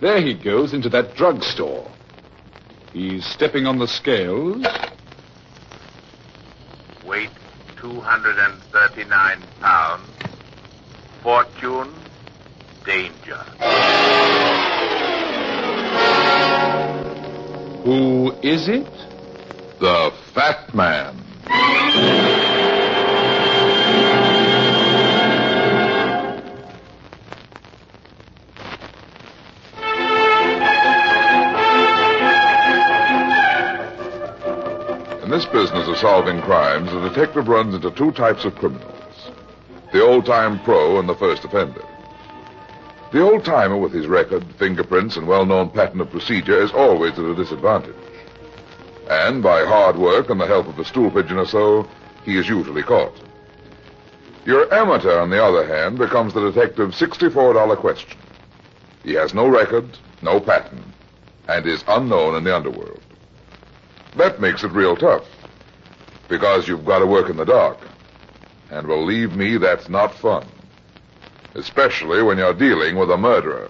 There he goes into that drugstore. He's stepping on the scales. Weight 239 pounds. Fortune, danger. Who is it? The Fat Man. In this business of solving crimes, the detective runs into two types of criminals. The old-time pro and the first offender. The old-timer with his record, fingerprints, and well-known pattern of procedure is always at a disadvantage. And by hard work and the help of a stool pigeon or so, he is usually caught. Your amateur, on the other hand, becomes the detective's $64 question. He has no record, no pattern, and is unknown in the underworld. That makes it real tough, because you've got to work in the dark. And believe me, that's not fun. Especially when you're dealing with a murderer.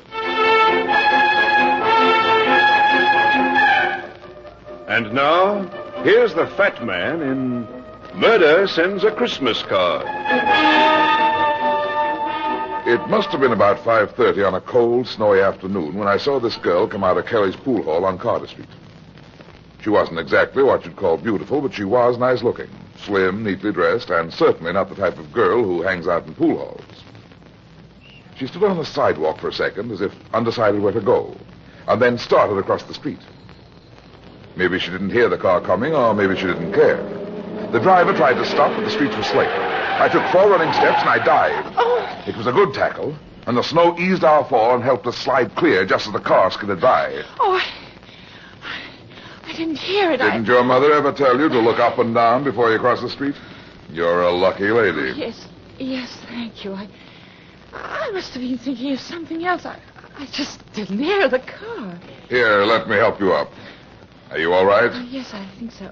And now, here's the Fat Man in Murder Sends a Christmas Card. It must have been about 5:30 on a cold, snowy afternoon when I saw this girl come out of Kelly's pool hall on Carter Street. She wasn't exactly what you'd call beautiful, but she was nice looking, slim, neatly dressed, and certainly not the type of girl who hangs out in pool halls. She stood on the sidewalk for a second, as if undecided where to go, and then started across the street. Maybe she didn't hear the car coming, or maybe she didn't care. The driver tried to stop, but the streets were slick. I took 4 running steps, and I dived. Oh. It was a good tackle, and the snow eased our fall and helped us slide clear just as the car skidded by. Oh, I didn't hear it. Didn't your mother ever tell you to look up and down before you cross the street? You're a lucky lady. Yes, thank you. I must have been thinking of something else. I just didn't hear the car. Here, let me help you up. Are you all right? Yes, I think so.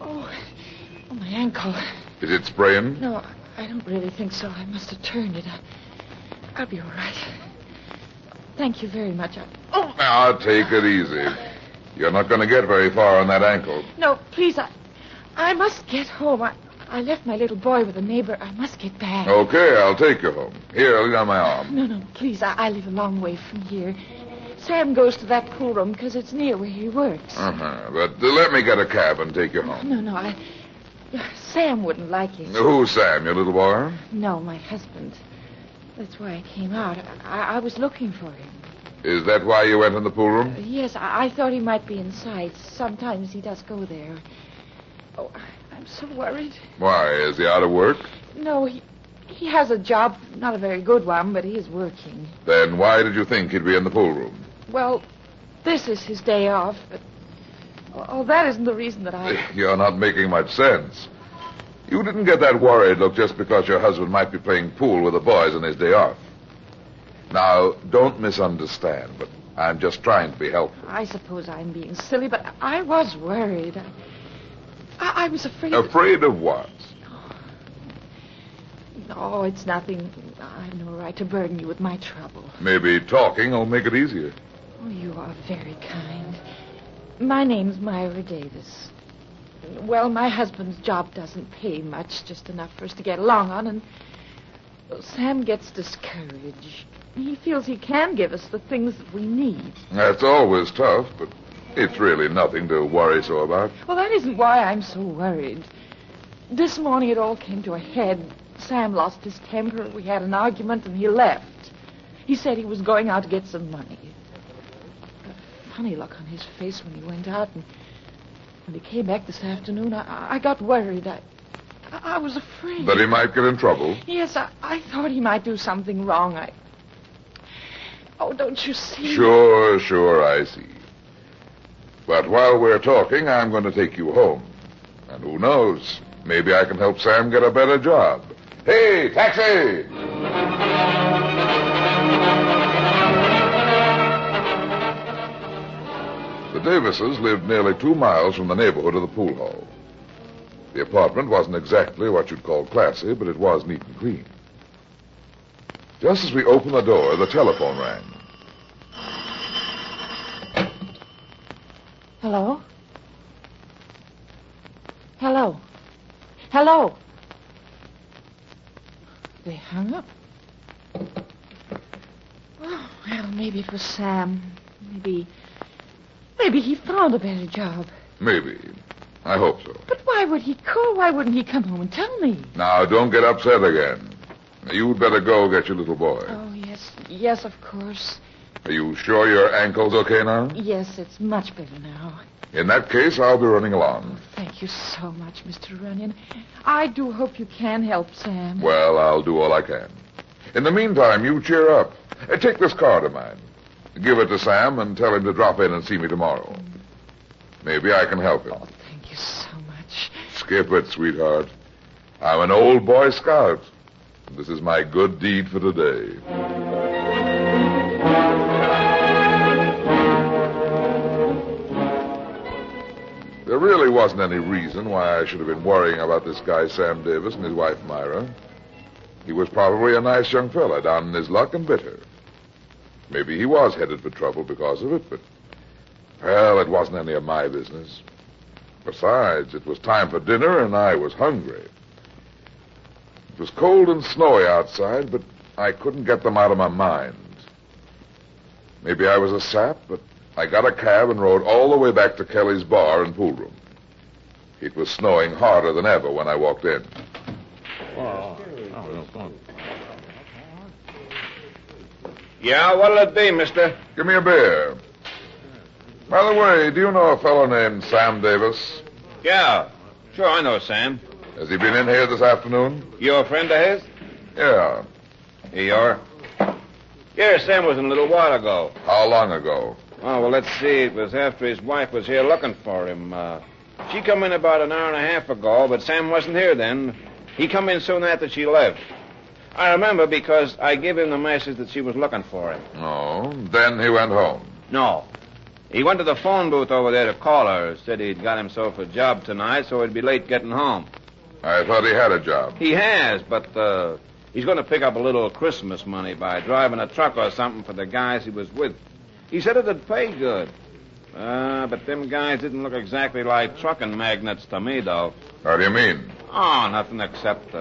Oh, my ankle. Is it sprained? No, I don't really think so. I must have turned it. I'll be all right. Thank you very much. Now, take it easy. You're not going to get very far on that ankle. No, please, I must get home. I left my little boy with a neighbor. I must get back. Okay, I'll take you home. Here, lean on my arm. No, please, I live a long way from here. Sam goes to that pool room because it's near where he works. But let me get a cab and take you home. No, Sam wouldn't like it. Who's Sam, your little boy? No, my husband. That's why I came out. I was looking for him. Is that why you went in the pool room? Yes, I thought he might be inside. Sometimes he does go there. Oh, I'm so worried. Why, is he out of work? No, he has a job, not a very good one, but he is working. Then why did you think he'd be in the pool room? Well, this is his day off, but... Oh, that isn't the reason that I... You're not making much sense. You didn't get that worried look just because your husband might be playing pool with the boys on his day off. Now, don't misunderstand, but I'm just trying to be helpful. I suppose I'm being silly, but I was worried. I was afraid... Afraid of what? Oh, it's nothing. I've no right to burden you with my trouble. Maybe talking will make it easier. Oh, you are very kind. My name's Myra Davis. Well, my husband's job doesn't pay much, just enough for us to get along on, and Sam gets discouraged. He feels he can give us the things that we need. That's always tough, but it's really nothing to worry so about. Well, that isn't why I'm so worried. This morning it all came to a head. Sam lost his temper. We had an argument, and he left. He said he was going out to get some money. A funny look on his face when he went out, and when he came back this afternoon, I got worried. I was afraid. That he might get in trouble? Yes, I thought he might do something wrong. Oh, don't you see? Sure, I see. But while we're talking, I'm going to take you home. And who knows, maybe I can help Sam get a better job. Hey, taxi! The Davises lived nearly 2 miles from the neighborhood of the pool hall. The apartment wasn't exactly what you'd call classy, but it was neat and clean. Just as we opened the door, the telephone rang. Hello? Hello? Hello? They hung up. Oh, well, maybe it was Sam. Maybe he found a better job. Maybe. I hope so. But why would he call? Why wouldn't he come home and tell me? Now, don't get upset again. You'd better go get your little boy. Oh, yes. Yes, of course. Are you sure your ankle's okay now? Yes, it's much better now. In that case, I'll be running along. Thank you so much, Mr. Runyan. I do hope you can help Sam. Well, I'll do all I can. In the meantime, you cheer up. Take this card of mine. Give it to Sam and tell him to drop in and see me tomorrow. Maybe I can help him. Oh, thank you so much. Skip it, sweetheart. I'm an old Boy Scout. This is my good deed for today. There really wasn't any reason why I should have been worrying about this guy, Sam Davis, and his wife, Myra. He was probably a nice young fella, down in his luck and bitter. Maybe he was headed for trouble because of it, but, well, it wasn't any of my business. Besides, it was time for dinner, and I was hungry. It was cold and snowy outside, but I couldn't get them out of my mind. Maybe I was a sap, but I got a cab and rode all the way back to Kelly's bar and pool room. It was snowing harder than ever when I walked in. Yeah, what'll it be, mister? Give me a beer. By the way, do you know a fellow named Sam Davis? Yeah, sure, I know Sam. Has he been in here this afternoon? You a friend of his? Yeah. Here you are. Yeah, Sam was in a little while ago. How long ago? Oh, well, let's see. It was after his wife was here looking for him. She come in about an hour and a half ago, but Sam wasn't here then. He come in soon after she left. I remember because I gave him the message that she was looking for him. Oh, then he went home. No. He went to the phone booth over there to call her. Said he'd got himself a job tonight, so he'd be late getting home. I thought he had a job. He has, but he's going to pick up a little Christmas money by driving a truck or something for the guys he was with. He said it'd pay good. But them guys didn't look exactly like trucking magnates to me, though. How do you mean? Oh, nothing except,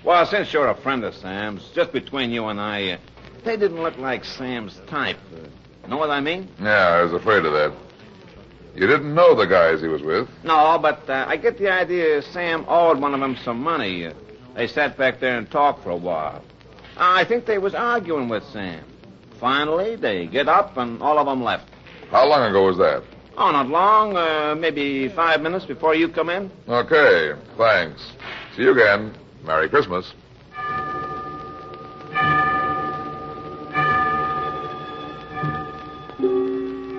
well, since you're a friend of Sam's, just between you and I, they didn't look like Sam's type. Know what I mean? Yeah, I was afraid of that. You didn't know the guys he was with? No, but I get the idea Sam owed one of them some money. They sat back there and talked for a while. I think they was arguing with Sam. Finally, they get up and all of them left. How long ago was that? Oh, not long. Maybe 5 minutes before you come in. Okay, thanks. See you again. Merry Christmas.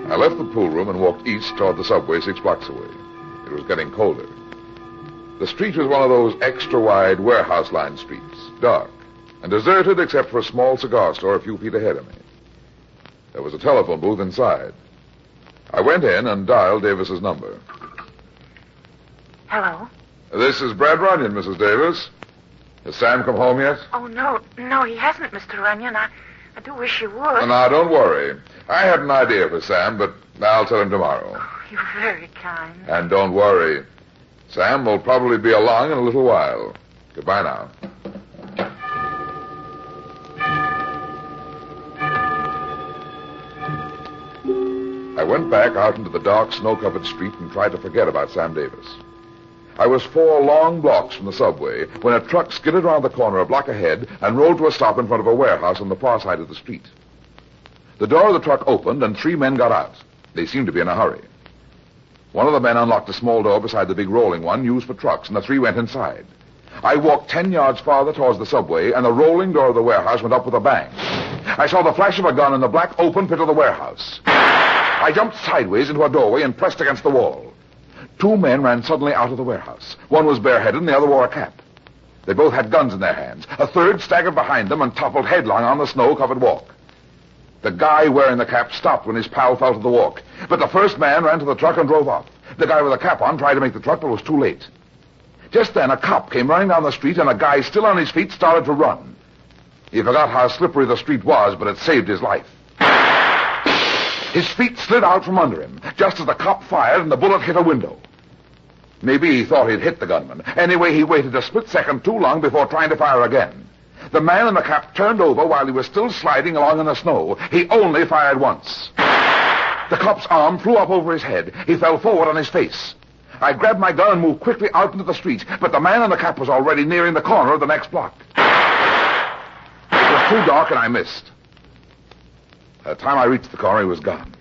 I left the pool room and walked east toward the subway 6 blocks away. It was getting colder. The street was one of those extra-wide warehouse-lined streets, dark, and deserted except for a small cigar store a few feet ahead of me. There was a telephone booth inside. I went in and dialed Davis's number. Hello? This is Brad Runyan, Mrs. Davis. Has Sam come home yet? Oh, no, he hasn't, Mr. Runyan. I do wish you would. Oh, now, don't worry. I had an idea for Sam, but I'll tell him tomorrow. Oh, you're very kind. And don't worry. Sam will probably be along in a little while. Goodbye now. I went back out into the dark, snow-covered street and tried to forget about Sam Davis. I was 4 long blocks from the subway when a truck skidded around the corner a block ahead and rolled to a stop in front of a warehouse on the far side of the street. The door of the truck opened and 3 men got out. They seemed to be in a hurry. One of the men unlocked a small door beside the big rolling one used for trucks, and the 3 went inside. I walked 10 yards farther towards the subway, and the rolling door of the warehouse went up with a bang. I saw the flash of a gun in the black open pit of the warehouse. I jumped sideways into a doorway and pressed against the wall. 2 men ran suddenly out of the warehouse. One was bareheaded and the other wore a cap. They both had guns in their hands. A third staggered behind them and toppled headlong on the snow-covered walk. The guy wearing the cap stopped when his pal fell to the walk. But the first man ran to the truck and drove off. The guy with the cap on tried to make the truck, but was too late. Just then, a cop came running down the street, and a guy still on his feet started to run. He forgot how slippery the street was, but it saved his life. His feet slid out from under him, just as the cop fired and the bullet hit a window. Maybe he thought he'd hit the gunman. Anyway, he waited a split second too long before trying to fire again. The man in the cap turned over while he was still sliding along in the snow. He only fired once. The cop's arm flew up over his head. He fell forward on his face. I grabbed my gun and moved quickly out into the street, but the man in the cap was already nearing the corner of the next block. It was too dark and I missed. By the time I reached the corner, he was gone.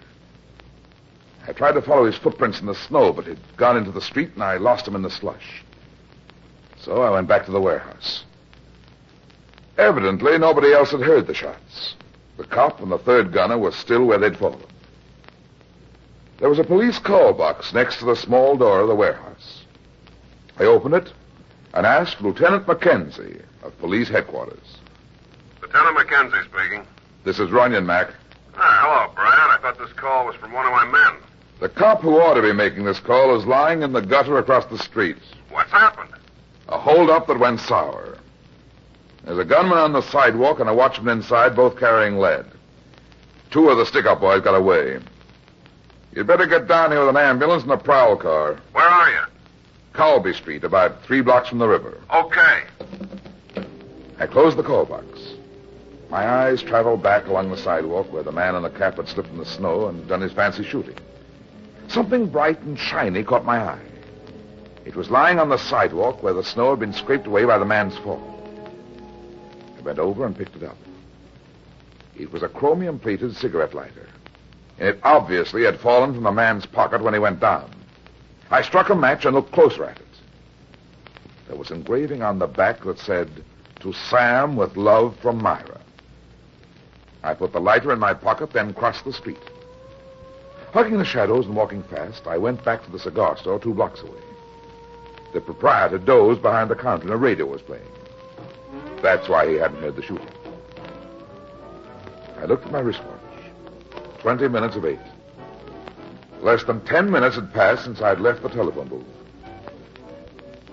I tried to follow his footprints in the snow, but he'd gone into the street and I lost him in the slush. So I went back to the warehouse. Evidently, nobody else had heard the shots. The cop and the third gunner were still where they'd fallen. There was a police call box next to the small door of the warehouse. I opened it and asked for Lieutenant Mackenzie of police headquarters. Lieutenant Mackenzie speaking. This is Runyan, Mac. Hello, Brad. I thought this call was from one of my men. The cop who ought to be making this call is lying in the gutter across the street. What's happened? A holdup that went sour. There's a gunman on the sidewalk and a watchman inside, both carrying lead. 2 of the stick-up boys got away. You'd better get down here with an ambulance and a prowl car. Where are you? Colby Street, about 3 blocks from the river. Okay. I closed the call box. My eyes traveled back along the sidewalk where the man in the cap had slipped in the snow and done his fancy shooting. Something bright and shiny caught my eye. It was lying on the sidewalk where the snow had been scraped away by the man's fall. I bent over and picked it up. It was a chromium-plated cigarette lighter. And it obviously had fallen from the man's pocket when he went down. I struck a match and looked closer at it. There was engraving on the back that said, "To Sam with love from Myra." I put the lighter in my pocket, then crossed the street. Hugging the shadows and walking fast, I went back to the cigar store 2 blocks away. The proprietor dozed behind the counter and a radio was playing. That's why he hadn't heard the shooting. I looked at my wristwatch. 20 minutes of 8. Less than 10 minutes had passed since I'd left the telephone booth.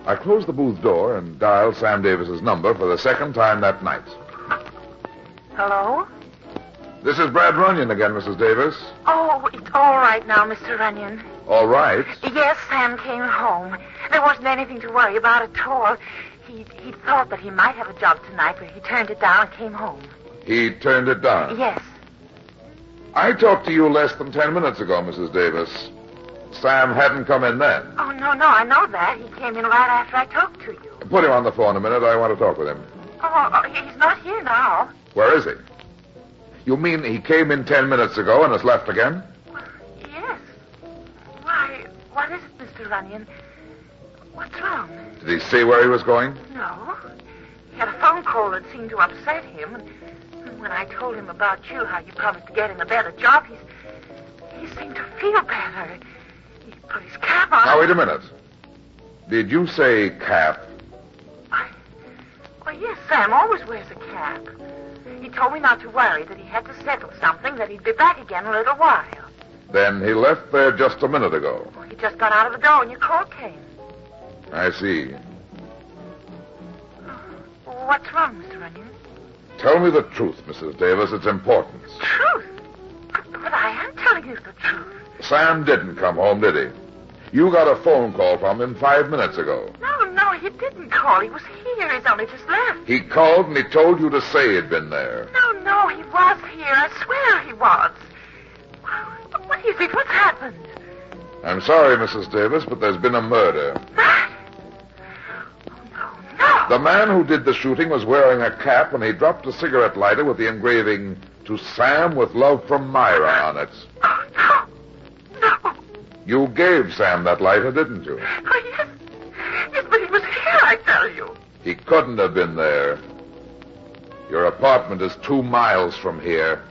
I closed the booth door and dialed Sam Davis's number for the second time that night. Hello? This is Brad Runyan again, Mrs. Davis. Oh, it's all right now, Mr. Runyan. All right. Yes, Sam came home. There wasn't anything to worry about at all. He thought that he might have a job tonight, but he turned it down and came home. He turned it down? Yes. I talked to you less than 10 minutes ago, Mrs. Davis. Sam hadn't come in then. Oh, no, I know that. He came in right after I talked to you. Put him on the phone a minute. I want to talk with him. Oh, he's not here now. Where is he? You mean he came in 10 minutes ago and has left again? Yes. Why, what is it, Mr. Runyan? What's wrong? Did he say where he was going? No. He had a phone call that seemed to upset him. And when I told him about you, how you promised to get him a better job, he seemed to feel better. He put his cap on. Now, wait a minute. Did you say cap? Well, yes, Sam always wears a cap. He told me not to worry, that he had to settle something, that he'd be back again in a little while. Then he left there just a minute ago. Well, he just got out of the door when your call came. I see. What's wrong, Mr. Runyan? Tell me the truth, Mrs. Davis. It's important. Truth? But I am telling you the truth. Sam didn't come home, did he? You got a phone call from him 5 minutes ago. No, he didn't call. He was here. He's only just left. He called and he told you to say he'd been there. No, he was here. I swear he was. What is it? What's happened? I'm sorry, Mrs. Davis, but there's been a murder. What? No. The man who did the shooting was wearing a cap and he dropped a cigarette lighter with the engraving, "To Sam with love from Myra" on it. Oh, no. You gave Sam that lighter, didn't you? Oh, yes. Yes, but he was here, I tell you. He couldn't have been there. Your apartment is 2 miles from here.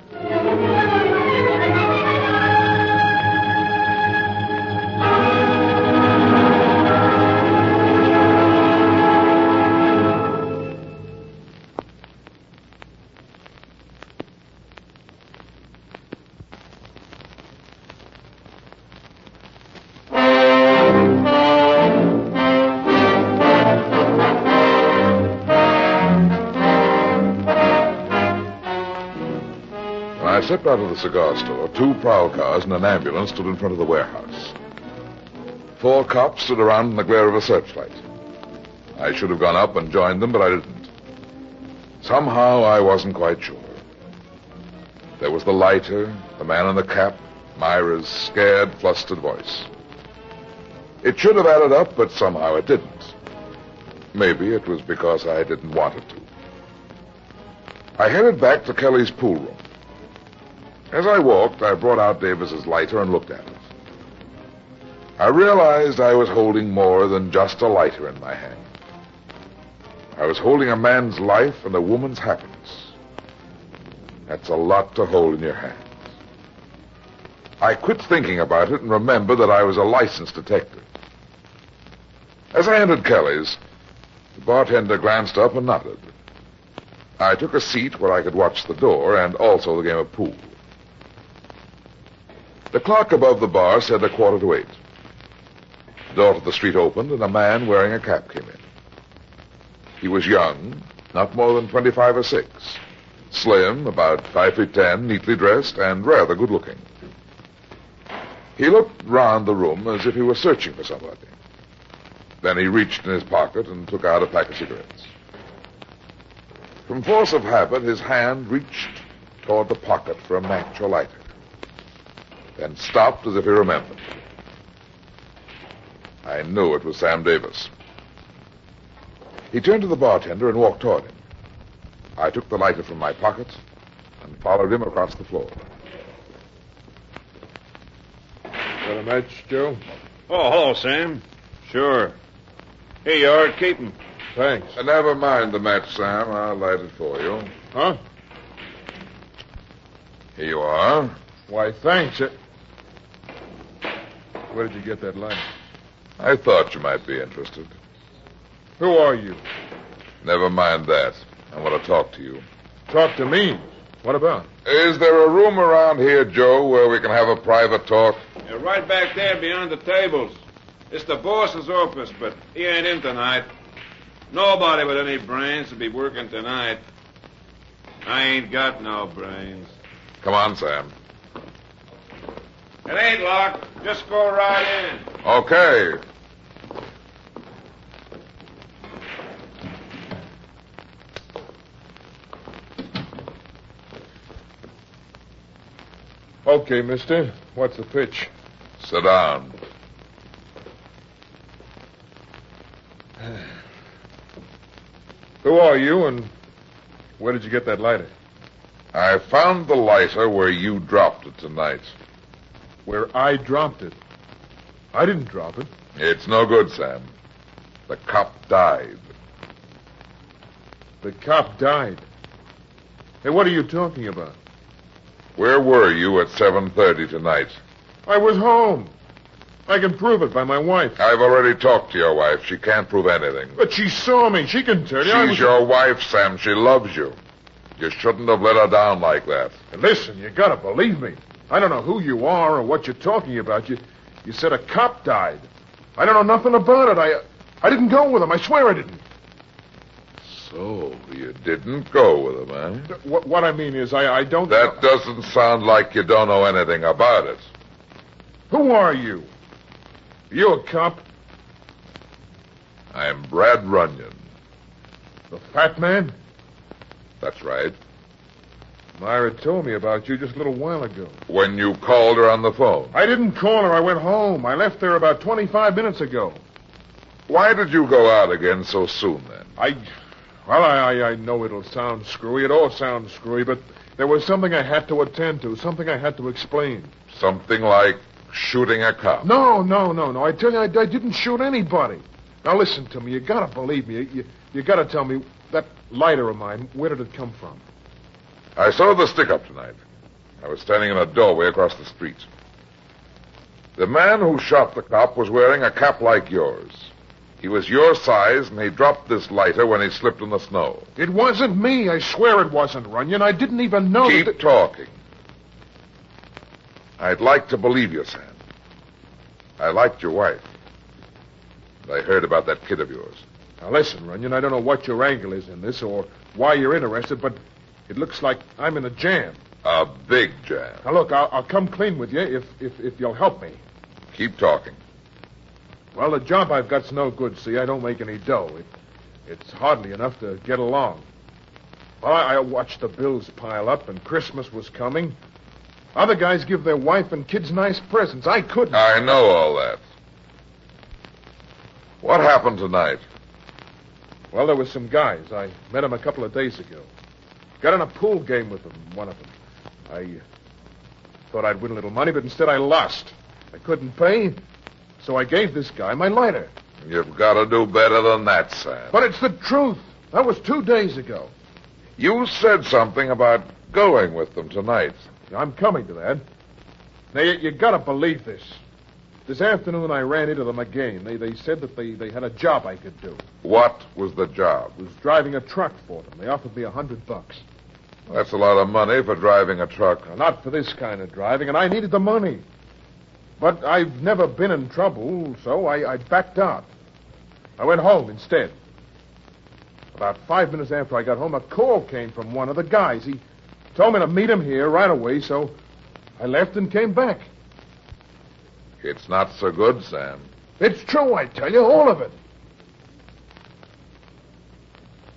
stepped out of the cigar store, 2 prowl cars and an ambulance stood in front of the warehouse. 4 cops stood around in the glare of a searchlight. I should have gone up and joined them, but I didn't. Somehow I wasn't quite sure. There was the lighter, the man in the cap, Myra's scared, flustered voice. It should have added up, but somehow it didn't. Maybe it was because I didn't want it to. I headed back to Kelly's pool room. As I walked, I brought out Davis's lighter and looked at it. I realized I was holding more than just a lighter in my hand. I was holding a man's life and a woman's happiness. That's a lot to hold in your hands. I quit thinking about it and remembered that I was a licensed detective. As I entered Kelly's, the bartender glanced up and nodded. I took a seat where I could watch the door and also the game of pool. The clock above the bar said 7:45. The door to the street opened and a man wearing a cap came in. He was young, not more than 25 or 6. Slim, about 5'10", neatly dressed, and rather good-looking. He looked round the room as if he were searching for somebody. Then he reached in his pocket and took out a pack of cigarettes. From force of habit, his hand reached toward the pocket for a match or lighter, then stopped as if he remembered. I knew it was Sam Davis. He turned to the bartender and walked toward him. I took the lighter from my pocket and followed him across the floor. Got a match, Joe? Oh, hello, Sam. Sure. Here you are. Keep 'em. Thanks. Never mind the match, Sam. I'll light it for you. Huh? Here you are. Why, thanks. Where did you get that light? I thought you might be interested. Who are you? Never mind that. I want to talk to you. Talk to me. What about? Is there a room around here, Joe, where we can have a private talk? You're right back there beyond the tables. It's the boss's office, but he ain't in tonight. Nobody with any brains will be working tonight. I ain't got no brains. Come on, Sam. It ain't locked. Just go right in. Okay. Okay, mister. What's the pitch? Sit down. Who are you, and where did you get that lighter? I found the lighter where you dropped it tonight. Where I dropped it. I didn't drop it. It's no good, Sam. The cop died. The cop died. Hey, what are you talking about? Where were you at 7:30 tonight? I was home. I can prove it by my wife. I've already talked to your wife. She can't prove anything. But she saw me. She can tell you. She's your wife, Sam. She loves you. You shouldn't have let her down like that. And listen, you gotta believe me. I don't know who you are or what you're talking about. You said a cop died. I don't know nothing about it. I didn't go with him. I swear I didn't. So, you didn't go with him, eh? What I mean is, I don't... That doesn't sound like you don't know anything about it. Who are you? You a cop? I'm Brad Runyan. The Fat Man? That's right. Myra told me about you just a little while ago. When you called her on the phone. I didn't call her. I went home. I left there about 25 minutes ago. Why did you go out again so soon, then? I know it'll sound screwy. It all sounds screwy, but there was something I had to attend to, something I had to explain. Something like shooting a cop. No. I tell you, I didn't shoot anybody. Now, listen to me. You gotta believe me. You gotta tell me, that lighter of mine, where did it come from? I saw the stick-up tonight. I was standing in a doorway across the street. The man who shot the cop was wearing a cap like yours. He was your size, and he dropped this lighter when he slipped in the snow. It wasn't me. I swear it wasn't, Runyan. I didn't even know... Keep talking. I'd like to believe you, Sam. I liked your wife. And I heard about that kid of yours. Now, listen, Runyan, I don't know what your angle is in this or why you're interested, but it looks like I'm in a jam. A big jam. Now, look, I'll come clean with you if you'll help me. Keep talking. Well, the job I've got's no good, see? I don't make any dough. It's hardly enough to get along. Well, I watched the bills pile up, and Christmas was coming. Other guys give their wife and kids nice presents. I couldn't. I know all that. What happened tonight? Well, there were some guys. I met them a couple of days ago. Got in a pool game with them, one of them. I thought I'd win a little money, but instead I lost. I couldn't pay, so I gave this guy my lighter. You've got to do better than that, Sam. But it's the truth. That was 2 days ago. You said something about going with them tonight. I'm coming to that. Now, you got to believe this. This afternoon, I ran into them again. They said that they had a job I could do. What was the job? I was driving a truck for them. They offered me $100. That's a lot of money for driving a truck. Now, not for this kind of driving, and I needed the money. But I've never been in trouble, so I backed out. I went home instead. About 5 minutes after I got home, a call came from one of the guys. He told me to meet him here right away, so I left and came back. It's not so good, Sam. It's true, I tell you, all of it.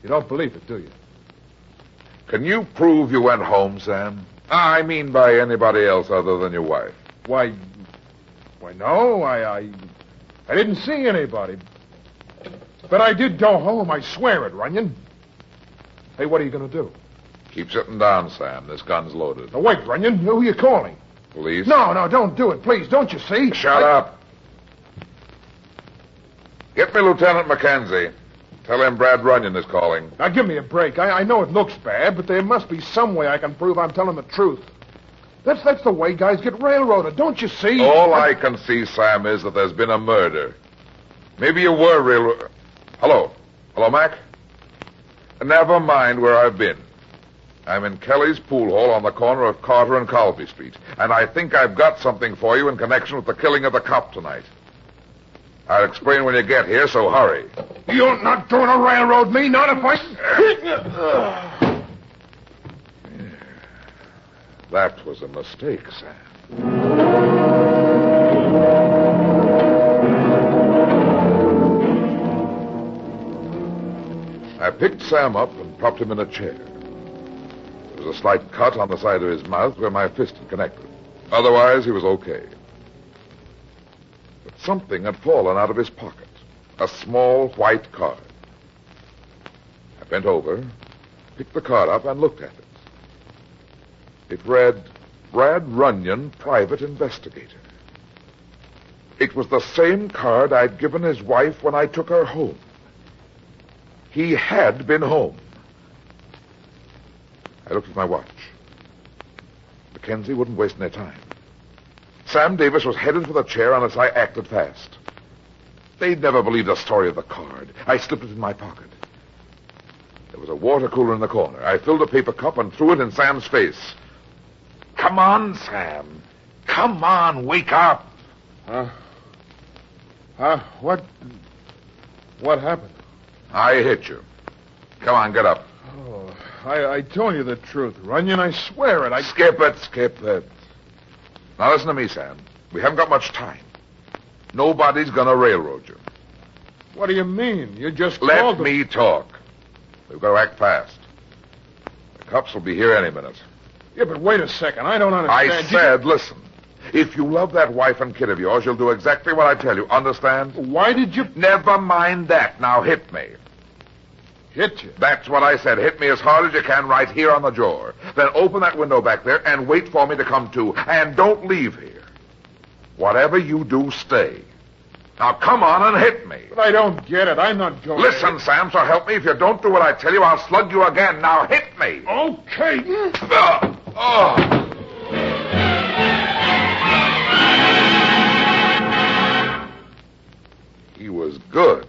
You don't believe it, do you? Can you prove you went home, Sam? I mean by anybody else other than your wife. Why, no, I didn't see anybody. But I did go home, I swear it, Runyan. Hey, what are you going to do? Keep sitting down, Sam. This gun's loaded. Now, wait, Runyan. Who are you calling? Police? No, don't do it, please. Don't you see? Shut up. Get me Lieutenant Mackenzie. Tell him Brad Runyan is calling. Now, give me a break. I know it looks bad, but there must be some way I can prove I'm telling the truth. That's the way guys get railroaded, don't you see? All I can see, Sam, is that there's been a murder. Maybe you were railroaded. Hello? Hello, Mac? Never mind where I've been. I'm in Kelly's pool hall on the corner of Carter and Colby Street, and I think I've got something for you in connection with the killing of the cop tonight. I'll explain when you get here, so hurry. You're not going to railroad me, not if I... That was a mistake, Sam. I picked Sam up and propped him in a chair. There was a slight cut on the side of his mouth where my fist had connected. Otherwise, he was okay. But something had fallen out of his pocket. A small white card. I bent over, picked the card up, and looked at it. It read, Brad Runyan, Private Investigator. It was the same card I'd given his wife when I took her home. He had been home. I looked at my watch. Mackenzie wouldn't waste any time. Sam Davis was headed for the chair unless I acted fast. They'd never believe the story of the card. I slipped it in my pocket. There was a water cooler in the corner. I filled a paper cup and threw it in Sam's face. Come on, Sam. Come on, wake up. What happened? I hit you. Come on, get up. Oh, I told you the truth, Runyan. I swear it. Skip it. Now listen to me, Sam. We haven't got much time. Nobody's gonna railroad you. What do you mean? You just Let me talk. We've got to act fast. The cops will be here any minute. Yeah, but wait a second. I don't understand. I said, listen. If you love that wife and kid of yours, you'll do exactly what I tell you. Understand? Why did you... Never mind that. Now hit me. Hit you? That's what I said. Hit me as hard as you can right here on the jaw. Then open that window back there and wait for me to come to. And don't leave here. Whatever you do, stay. Now come on and hit me. But I don't get it. I'm not going... Listen, Sam, so help me. If you don't do what I tell you, I'll slug you again. Now hit me. Okay. He was good.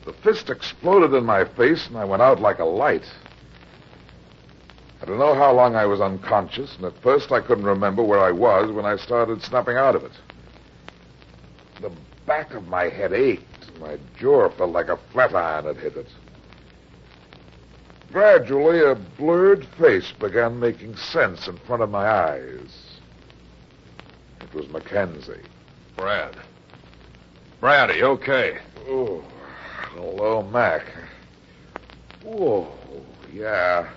The fist exploded in my face, and I went out like a light. I don't know how long I was unconscious, and at first I couldn't remember where I was when I started snapping out of it. The back of my head ached, and my jaw felt like a flat iron had hit it. Gradually, a blurred face began making sense in front of my eyes. It was Mackenzie. Brad. Brad, are you okay? Oh, hello, Mac. Whoa, yeah.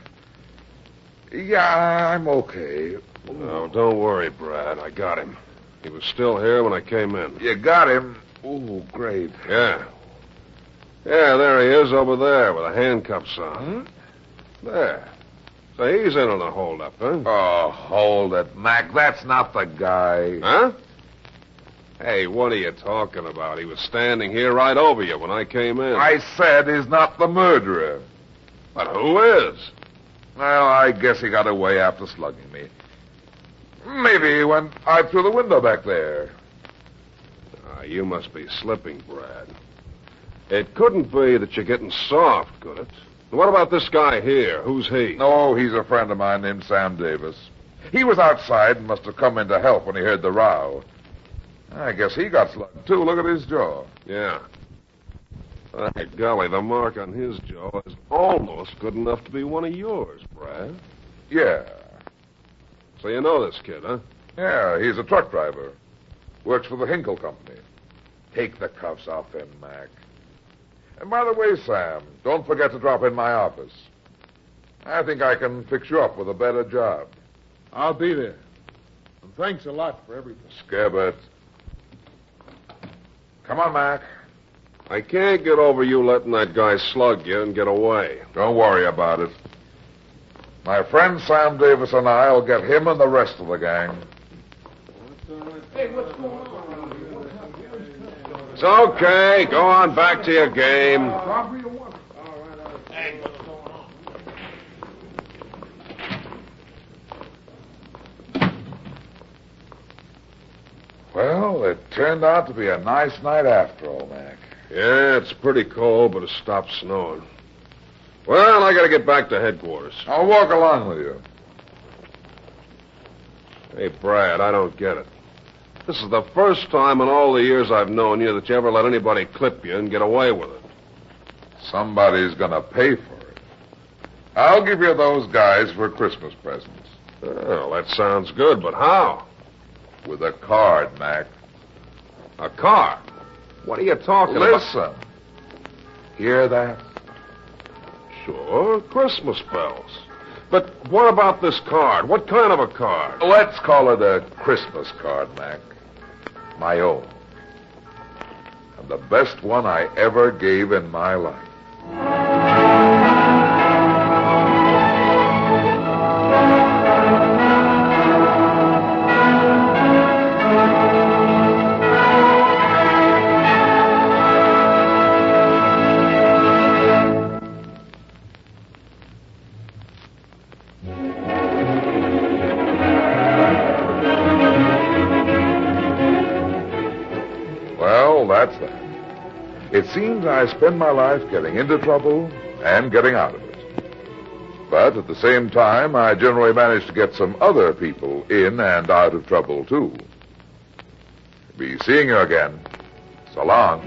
Yeah, I'm okay. No, don't worry, Brad. I got him. He was still here when I came in. You got him? Ooh, great. Yeah. Yeah, there he is over there with the handcuffs on. There. So he's in on the holdup, huh? Oh, hold it, Mac. That's not the guy. Huh? Hey, what are you talking about? He was standing here right over you when I came in. I said he's not the murderer. But who is? Well, I guess he got away after slugging me. Maybe he went out through the window back there. You must be slipping, Brad. It couldn't be that you're getting soft, could it? What about this guy here? Who's he? No, he's a friend of mine named Sam Davis. He was outside and must have come in to help when he heard the row. I guess he got slugged, too. Look at his jaw. Yeah. By golly, the mark on his jaw is almost good enough to be one of yours, Brad. Yeah. So you know this kid, huh? Yeah, he's a truck driver. Works for the Hinkle Company. Take the cuffs off him, Mac. And by the way, Sam, don't forget to drop in my office. I think I can fix you up with a better job. I'll be there. And thanks a lot for everything. Scabbard. Come on, Mac. I can't get over you letting that guy slug you and get away. Don't worry about it. My friend Sam Davis and I will get him and the rest of the gang. Hey, what's going on? It's okay. Go on back to your game. Hey, what's going on? Well, it turned out to be a nice night after all, Mac. Yeah, it's pretty cold, but it stopped snowing. Well, I gotta get back to headquarters. I'll walk along with you. Hey, Brad, I don't get it. This is the first time in all the years I've known you that you ever let anybody clip you and get away with it. Somebody's gonna pay for it. I'll give you those guys for Christmas presents. Well, that sounds good, but how? With a card, Mac. A car? What are you talking about? Listen. Hear that? Sure, Christmas bells. But what about this card? What kind of a card? Let's call it a Christmas card, Mac. My own. And the best one I ever gave in my life. That's that. It seems I spend my life getting into trouble and getting out of it. But at the same time, I generally manage to get some other people in and out of trouble, too. Be seeing you again. So long.